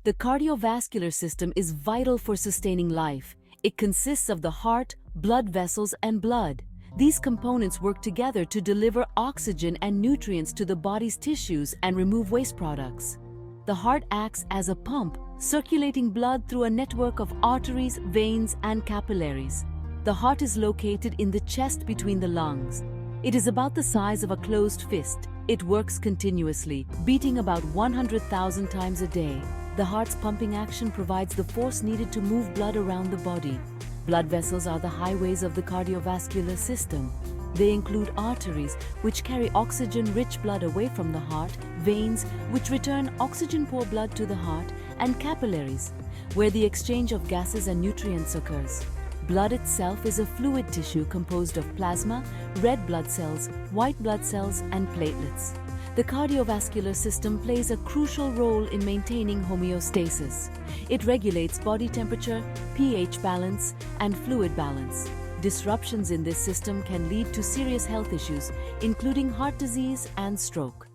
The cardiovascular system is vital for sustaining life. It consists of the heart, blood vessels, and blood. These components work together to deliver oxygen and nutrients to the body's tissues and remove waste products. The heart acts as a pump, circulating blood through a network of arteries, veins, and capillaries. The heart is located in the chest between the lungs. It is about the size of a closed fist. It works continuously, beating about 100,000 times a day. The heart's pumping action provides the force needed to move blood around the body. Blood vessels are the highways of the cardiovascular system. They include arteries, which carry oxygen-rich blood away from the heart, veins, which return oxygen-poor blood to the heart, and capillaries, where the exchange of gases and nutrients occurs. Blood itself is a fluid tissue composed of plasma, red blood cells, white blood cells, and platelets. The cardiovascular system plays a crucial role in maintaining homeostasis. It regulates body temperature, pH balance, and fluid balance. Disruptions in this system can lead to serious health issues, including heart disease and stroke.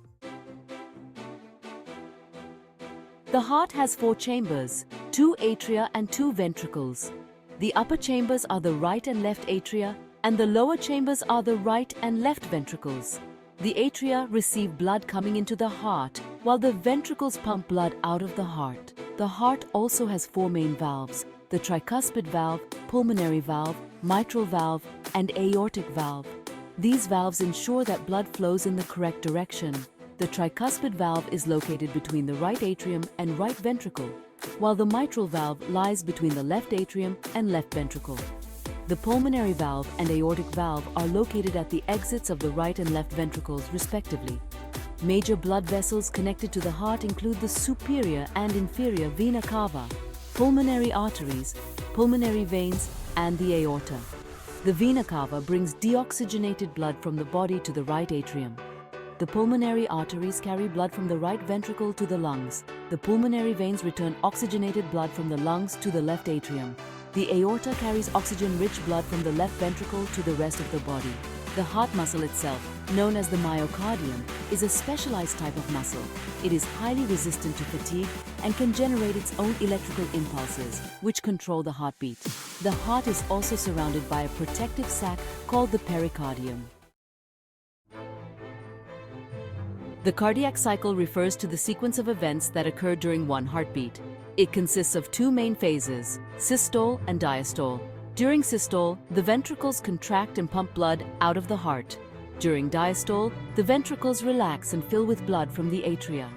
The heart has 4 chambers, 2 atria and 2 ventricles. The upper chambers are the right and left atria, and the lower chambers are the right and left ventricles. The atria receive blood coming into the heart, while the ventricles pump blood out of the heart. The heart also has 4 main valves: the tricuspid valve, pulmonary valve, mitral valve, and aortic valve. These valves ensure that blood flows in the correct direction. The tricuspid valve is located between the right atrium and right ventricle, while the mitral valve lies between the left atrium and left ventricle. The pulmonary valve and aortic valve are located at the exits of the right and left ventricles, respectively. Major blood vessels connected to the heart include the superior and inferior vena cava, pulmonary arteries, pulmonary veins, and the aorta. The vena cava brings deoxygenated blood from the body to the right atrium. The pulmonary arteries carry blood from the right ventricle to the lungs. The pulmonary veins return oxygenated blood from the lungs to the left atrium. The aorta carries oxygen-rich blood from the left ventricle to the rest of the body. The heart muscle itself, known as the myocardium, is a specialized type of muscle. It is highly resistant to fatigue and can generate its own electrical impulses, which control the heartbeat. The heart is also surrounded by a protective sac called the pericardium. The cardiac cycle refers to the sequence of events that occur during one heartbeat. It consists of 2 main phases, systole and diastole. During systole, the ventricles contract and pump blood out of the heart. During diastole, the ventricles relax and fill with blood from the atria.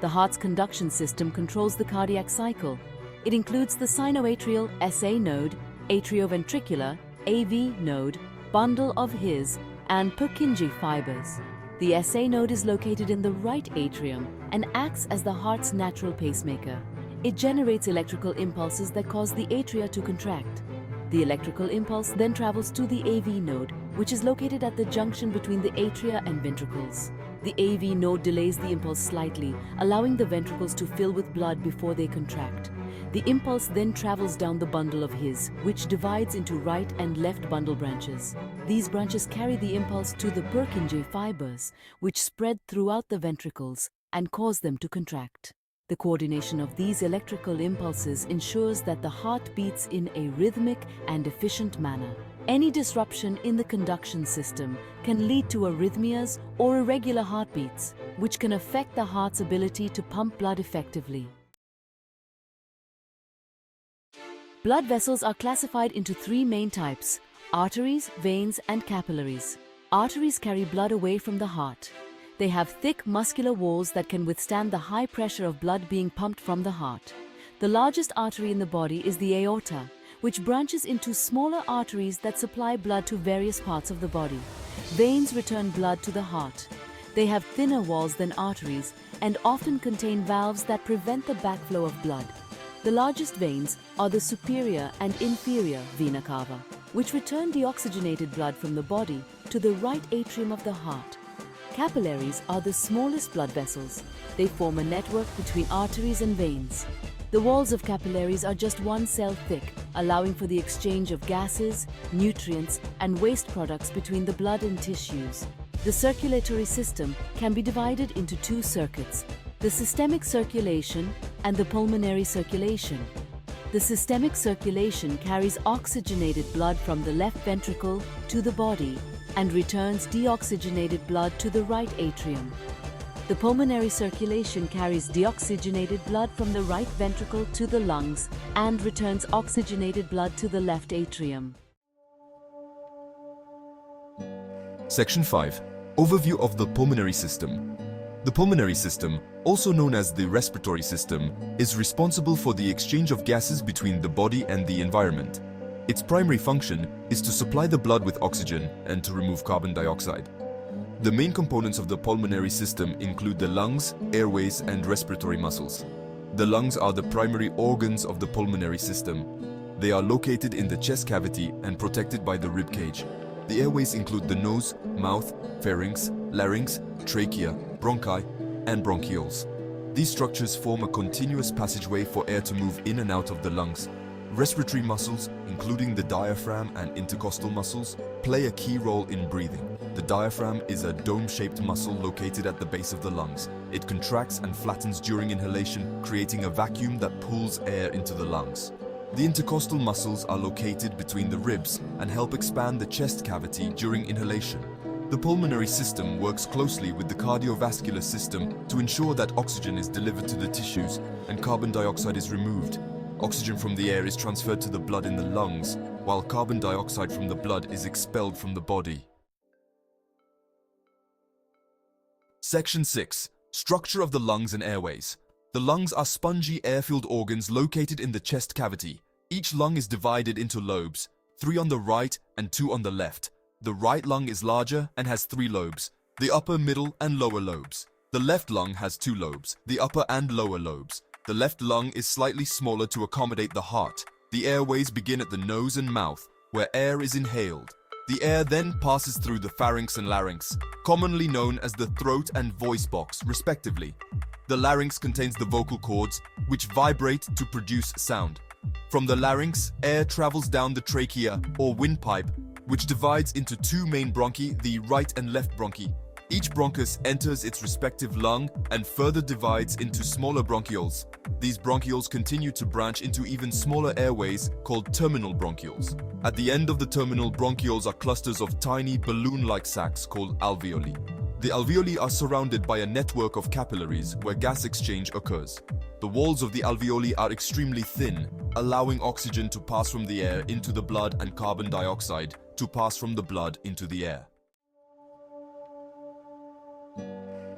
The heart's conduction system controls the cardiac cycle. It includes the sinoatrial SA node, atrioventricular AV node, bundle of His, and Purkinje fibers. The SA node is located in the right atrium and acts as the heart's natural pacemaker. It generates electrical impulses that cause the atria to contract. The electrical impulse then travels to the AV node, which is located at the junction between the atria and ventricles. The AV node delays the impulse slightly, allowing the ventricles to fill with blood before they contract. The impulse then travels down the bundle of His, which divides into right and left bundle branches. These branches carry the impulse to the Purkinje fibers, which spread throughout the ventricles and cause them to contract. The coordination of these electrical impulses ensures that the heart beats in a rhythmic and efficient manner. Any disruption in the conduction system can lead to arrhythmias or irregular heartbeats, which can affect the heart's ability to pump blood effectively. Blood vessels are classified into 3 main types: arteries, veins, and capillaries. Arteries carry blood away from the heart. They have thick muscular walls that can withstand the high pressure of blood being pumped from the heart. The largest artery in the body is the aorta, which branches into smaller arteries that supply blood to various parts of the body. Veins return blood to the heart. They have thinner walls than arteries and often contain valves that prevent the backflow of blood. The largest veins are the superior and inferior vena cava, which return deoxygenated blood from the body to the right atrium of the heart. Capillaries are the smallest blood vessels. They form a network between arteries and veins. The walls of capillaries are just 1 cell thick, allowing for the exchange of gases, nutrients, and waste products between the blood and tissues. The circulatory system can be divided into 2 circuits: the systemic circulation, and the pulmonary circulation. The systemic circulation carries oxygenated blood from the left ventricle to the body and returns deoxygenated blood to the right atrium. The pulmonary circulation carries deoxygenated blood from the right ventricle to the lungs and returns oxygenated blood to the left atrium. Section 5. Overview of the pulmonary system. The pulmonary system, also known as the respiratory system, is responsible for the exchange of gases between the body and the environment. Its primary function is to supply the blood with oxygen and to remove carbon dioxide. The main components of the pulmonary system include the lungs, airways, and respiratory muscles. The lungs are the primary organs of the pulmonary system. They are located in the chest cavity and protected by the rib cage. The airways include the nose, mouth, pharynx, larynx, trachea, bronchi, and bronchioles. These structures form a continuous passageway for air to move in and out of the lungs. Respiratory muscles, including the diaphragm and intercostal muscles, play a key role in breathing. The diaphragm is a dome-shaped muscle located at the base of the lungs. It contracts and flattens during inhalation, creating a vacuum that pulls air into the lungs. The intercostal muscles are located between the ribs and help expand the chest cavity during inhalation. The pulmonary system works closely with the cardiovascular system to ensure that oxygen is delivered to the tissues and carbon dioxide is removed. Oxygen from the air is transferred to the blood in the lungs, while carbon dioxide from the blood is expelled from the body. Section 6. Structure of the lungs and airways. The lungs are spongy air-filled organs located in the chest cavity. Each lung is divided into lobes, 3 on the right and 2 on the left. The right lung is larger and has 3 lobes, the upper, middle, and lower lobes. The left lung has 2 lobes, the upper and lower lobes. The left lung is slightly smaller to accommodate the heart. The airways begin at the nose and mouth, where air is inhaled. The air then passes through the pharynx and larynx, commonly known as the throat and voice box, respectively. The larynx contains the vocal cords, which vibrate to produce sound. From the larynx, air travels down the trachea, or windpipe, which divides into 2 main bronchi, the right and left bronchi. Each bronchus enters its respective lung and further divides into smaller bronchioles. These bronchioles continue to branch into even smaller airways called terminal bronchioles. At the end of the terminal bronchioles are clusters of tiny balloon-like sacs called alveoli. The alveoli are surrounded by a network of capillaries where gas exchange occurs. The walls of the alveoli are extremely thin, allowing oxygen to pass from the air into the blood and carbon dioxide to pass from the blood into the air.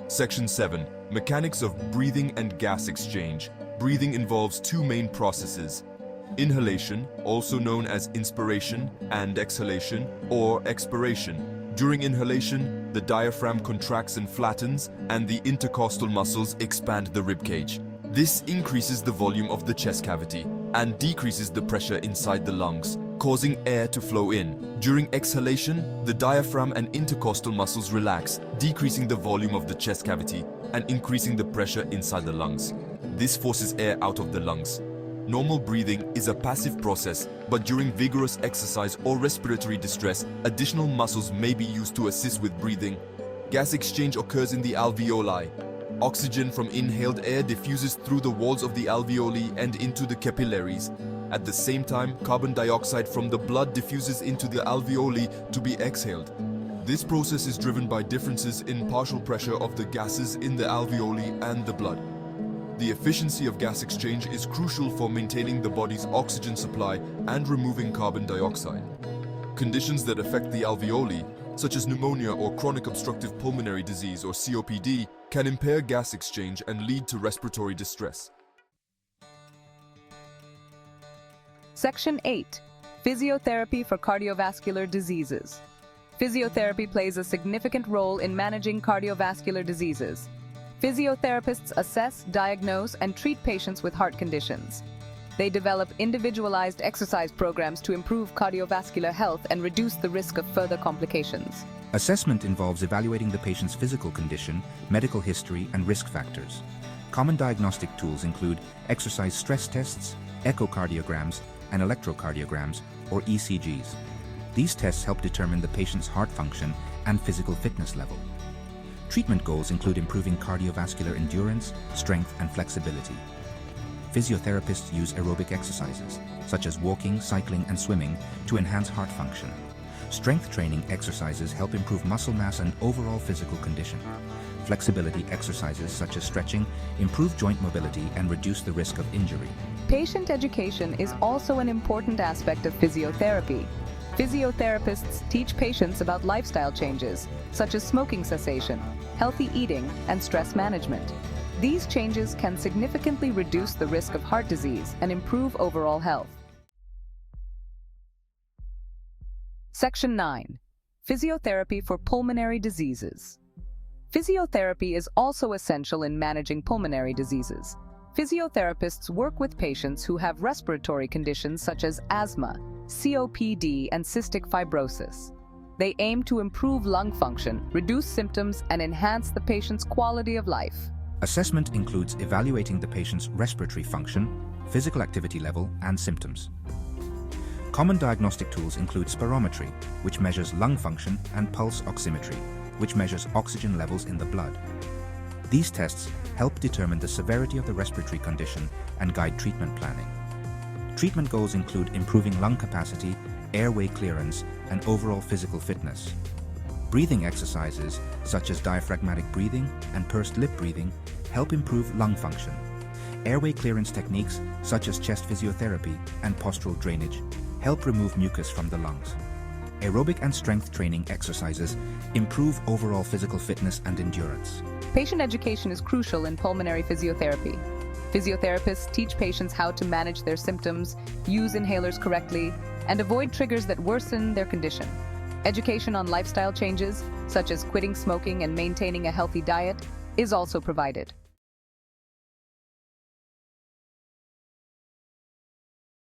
Section 7. Mechanics of breathing and gas exchange. Breathing involves 2 main processes: inhalation, also known as inspiration, and exhalation, or expiration. During inhalation, the diaphragm contracts and flattens, and the intercostal muscles expand the ribcage. This increases the volume of the chest cavity and decreases the pressure inside the lungs, causing air to flow in. During exhalation, the diaphragm and intercostal muscles relax, decreasing the volume of the chest cavity and increasing the pressure inside the lungs. This forces air out of the lungs. Normal breathing is a passive process, but during vigorous exercise or respiratory distress, additional muscles may be used to assist with breathing. Gas exchange occurs in the alveoli. Oxygen from inhaled air diffuses through the walls of the alveoli and into the capillaries. At the same time, carbon dioxide from the blood diffuses into the alveoli to be exhaled. This process is driven by differences in partial pressure of the gases in the alveoli and the blood. The efficiency of gas exchange is crucial for maintaining the body's oxygen supply and removing carbon dioxide. Conditions that affect the alveoli, such as pneumonia or chronic obstructive pulmonary disease or COPD, can impair gas exchange and lead to respiratory distress. Section 8. Physiotherapy for cardiovascular diseases. Physiotherapy plays a significant role in managing cardiovascular diseases. Physiotherapists assess, diagnose, and treat patients with heart conditions. They develop individualized exercise programs to improve cardiovascular health and reduce the risk of further complications. Assessment involves evaluating the patient's physical condition, medical history, and risk factors. Common diagnostic tools include exercise stress tests, echocardiograms, and electrocardiograms, or ECGs. These tests help determine the patient's heart function and physical fitness level. Treatment goals include improving cardiovascular endurance, strength, and flexibility. physiotherapists use aerobic exercises, such as walking, cycling, and swimming, to enhance heart function. Strength training exercises help improve muscle mass and overall physical condition. Flexibility exercises such as stretching improve joint mobility and reduce the risk of injury. Patient education is also an important aspect of physiotherapy. Physiotherapists teach patients about lifestyle changes, such as smoking cessation, healthy eating, and stress management. These changes can significantly reduce the risk of heart disease and improve overall health. Section 9. Physiotherapy for pulmonary diseases. Physiotherapy is also essential in managing pulmonary diseases. Physiotherapists work with patients who have respiratory conditions such as asthma, COPD, and cystic fibrosis. They aim to improve lung function, reduce symptoms, and enhance the patient's quality of life. Assessment includes evaluating the patient's respiratory function, physical activity level, and symptoms. Common diagnostic tools include spirometry, which measures lung function, and pulse oximetry, which measures oxygen levels in the blood. These tests help determine the severity of the respiratory condition and guide treatment planning. Treatment goals include improving lung capacity, airway clearance, and overall physical fitness. Breathing exercises, such as diaphragmatic breathing and pursed lip breathing, help improve lung function. Airway clearance techniques, such as chest physiotherapy and postural drainage, help remove mucus from the lungs. Aerobic and strength training exercises improve overall physical fitness and endurance. Patient education is crucial in pulmonary physiotherapy. Physiotherapists teach patients how to manage their symptoms, use inhalers correctly, and avoid triggers that worsen their condition. Education on lifestyle changes, such as quitting smoking and maintaining a healthy diet, is also provided.